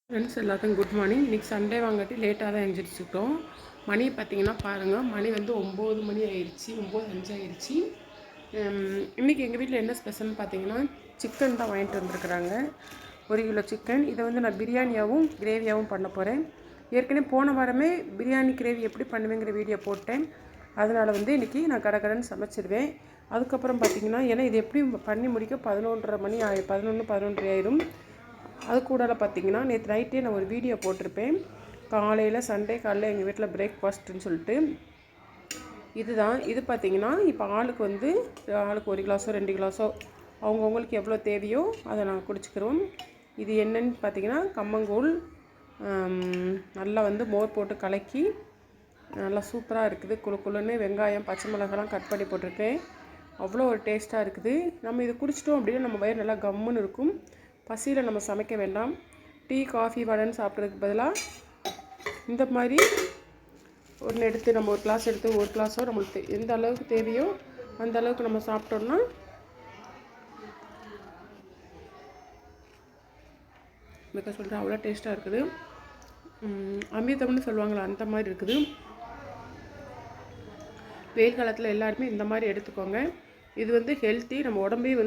Friends எல்லாத்துக்கும் good morning. இன்றைக்கி Sunday வாங்காட்டி லேட்டாக தான் எழுந்திரிச்சிட்டோம். மணி பார்த்திங்கன்னா பாருங்கள், மணி வந்து 9 மணி ஆயிடுச்சு, 9:05 ஆயிடுச்சு. இன்றைக்கி எங்கள் வீட்டில் என்ன ஸ்பெஷல்னு பார்த்தீங்கன்னா சிக்கன் தான் வாங்கிட்டு வந்துருக்குறாங்க. 1 கிலோ சிக்கன். இதை வந்து நான் பிரியாணியாகவும் கிரேவியாகவும் பண்ண போகிறேன். ஏற்கனவே போன வாரமே பிரியாணி கிரேவி எப்படி பண்ணுவேங்கிற வீடியோ போட்டேன். அதனால் வந்து இன்றைக்கி நான் கடகடன்னு சமைச்சிடுவேன். அதுக்கப்புறம் பார்த்திங்கன்னா ஏன்னா இது எப்படி பண்ணி முடிக்க 11:30 மணி 11:30 ஆயிடும். அது கூட பார்த்திங்கன்னா நேற்று நைட்டே நான் ஒரு வீடியோ போட்டிருப்பேன். காலையில் சண்டே காலையில் எங்கள் வீட்டில் பிரேக்ஃபாஸ்ட்டுன்னு சொல்லிட்டு இதுதான். இது பார்த்திங்கன்னா இப்போ ஆளுக்கு 1 கிளாஸோ 2 கிளாஸோ அவங்கவுங்களுக்கு எவ்வளோ தேவையோ அதை நாங்கள் குடிச்சிக்கிறோம். இது என்னன்னு பார்த்திங்கன்னா கம்மங்கூழ் நல்லா மோர் போட்டு கலக்கி நல்லா சூப்பராக இருக்குது. குழுன்னு வெங்காயம் பச்சை மிளகாலாம் கட் பண்ணி போட்டிருக்கேன். அவ்வளோ ஒரு டேஸ்ட்டாக இருக்குது. நம்ம இது குடிச்சிட்டோம் அப்படின்னா நம்ம வயிறு நல்லா கம்முன்னு இருக்கும். பசியில் நம்ம சமைக்க வேண்டாம். டீ காஃபி வடைன்னு சாப்பிட்றதுக்கு பதிலாக இந்த மாதிரி ஒன்று எடுத்து நம்ம ஒரு கிளாஸ் எடுத்து ஒரு கிளாஸோ நம்மளுக்கு எந்த அளவுக்கு தேவையோ அந்த அளவுக்கு நம்ம சாப்பிட்டோம்னா மிக சொல்கிறேன் அவ்வளோ டேஸ்ட்டாக இருக்குது. அமிர்தம்னு சொல்லுவாங்களா அந்த மாதிரி இருக்குது. வெயில் காலத்தில் எல்லாருமே இந்த மாதிரி எடுத்துக்கோங்க. இது ஹெல்த்தி. நம்ம உடம்பே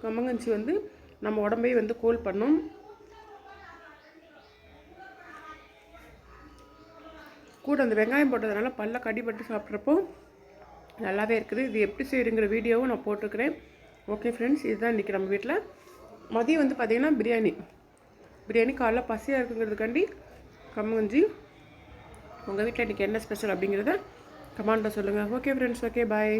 கம்மங்கஞ்சி நம்ம உடம்பே கூல் பண்ணும். கூட அந்த வெங்காயம் போட்டதுனால பல்ல கடிப்பட்டு சாப்பிட்றப்போ நல்லாவே இருக்குது. இது எப்படி செய்யுங்கிற வீடியோவும் நான் போட்டிருக்கிறேன். ஓகே ஃப்ரெண்ட்ஸ், இதுதான் இன்றைக்கி நம்ம வீட்டில் மதியம் பார்த்திங்கன்னா பிரியாணி காலைல பசியாக இருக்குங்கிறதுக்காண்டி கம்மங்கஞ்சி. உங்கள் வீட்டில் இன்றைக்கி என்ன ஸ்பெஷல் அப்படிங்கிறத கமெண்ட்டில் சொல்லுங்கள். Okay friends, okay bye.